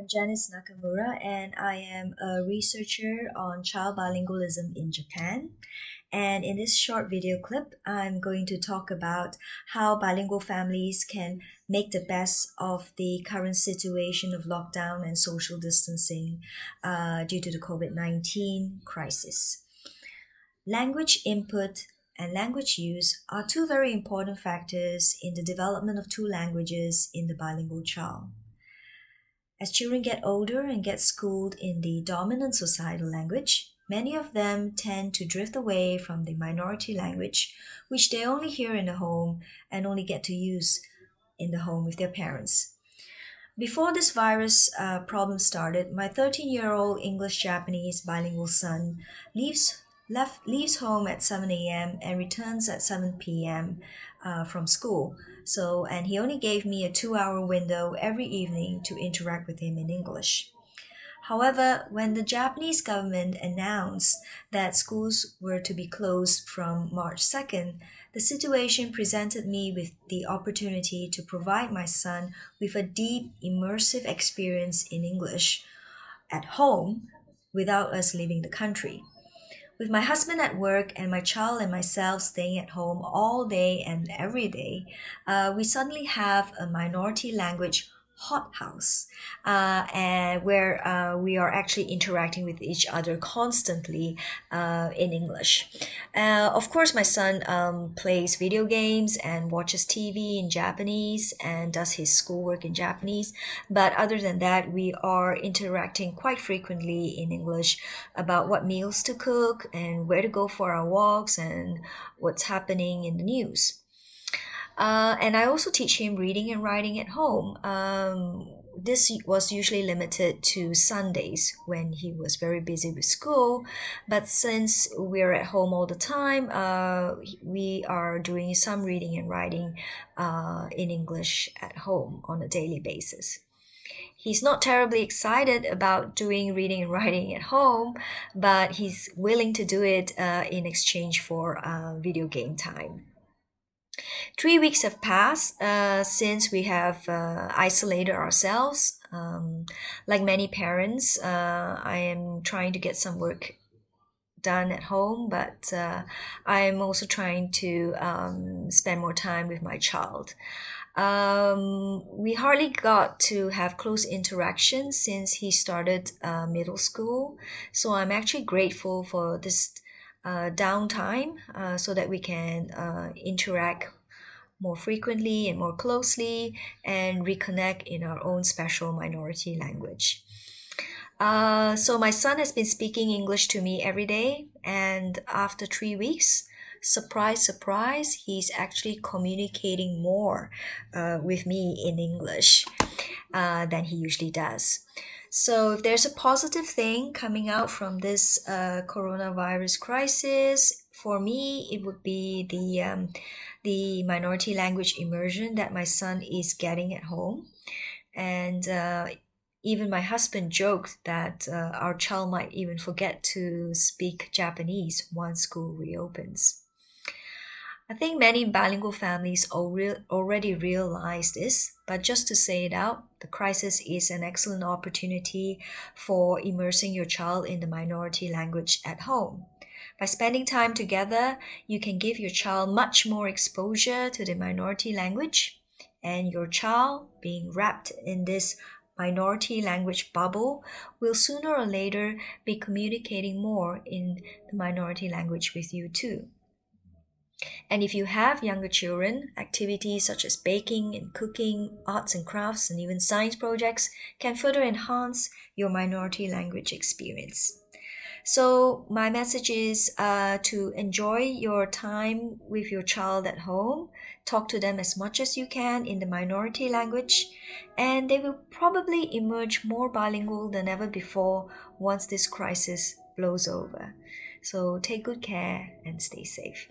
Janice Nakamura, and I am a researcher on child bilingualism in Japan. And in this short video clip, I'm going to talk about how bilingual families can make the best of the current situation of lockdown and social distancing due to the COVID-19 crisis. Language input and language use are two very important factors in the development of two languages in the bilingual child. As children get older and get schooled in the dominant societal language, many of them tend to drift away from the minority language, which they only hear in the home and only get to use in the home with their parents. Before this virus problem started, my 13-year-old English-Japanese bilingual son leaves home at 7 a.m. and returns at 7 p.m. From school. And he only gave me a 2-hour window every evening to interact with him in English. However, when the Japanese government announced that schools were to be closed from March 2nd, the situation presented me with the opportunity to provide my son with a deep, immersive experience in English at home without us leaving the country. With my husband at work and my child and myself staying at home all day and every day, we suddenly have a minority language hothouse and where we are actually interacting with each other constantly in English. Of course, my son plays video games and watches TV in Japanese and does his schoolwork in Japanese. But other than that, we are interacting quite frequently in English about what meals to cook and where to go for our walks and what's happening in the news. And I also teach him reading and writing at home. This was usually limited to Sundays when he was very busy with school. But since we're at home all the time, we are doing some reading and writing in English at home on a daily basis. He's not terribly excited about doing reading and writing at home, but he's willing to do it in exchange for video game time. 3 weeks have passed since we have isolated ourselves. Like many parents, I am trying to get some work done at home, but I'm also trying to spend more time with my child. We hardly got to have close interaction since he started middle school, so I'm actually grateful for this downtime so that we can interact more frequently and more closely and reconnect in our own special minority language. So my son has been speaking English to me every day, and after 3 weeks, surprise, surprise, he's actually communicating more with me in English than he usually does. So if there's a positive thing coming out from this coronavirus crisis, for me, it would be the minority language immersion that my son is getting at home. And even my husband joked that our child might even forget to speak Japanese once school reopens. I think many bilingual families already realize this, but just to say it out, the crisis is an excellent opportunity for immersing your child in the minority language at home. By spending time together, you can give your child much more exposure to the minority language, and your child, being wrapped in this minority language bubble, will sooner or later be communicating more in the minority language with you too. And if you have younger children, activities such as baking and cooking, arts and crafts, and even science projects can further enhance your minority language experience. So my message is to enjoy your time with your child at home, talk to them as much as you can in the minority language, and they will probably emerge more bilingual than ever before once this crisis blows over. So take good care and stay safe.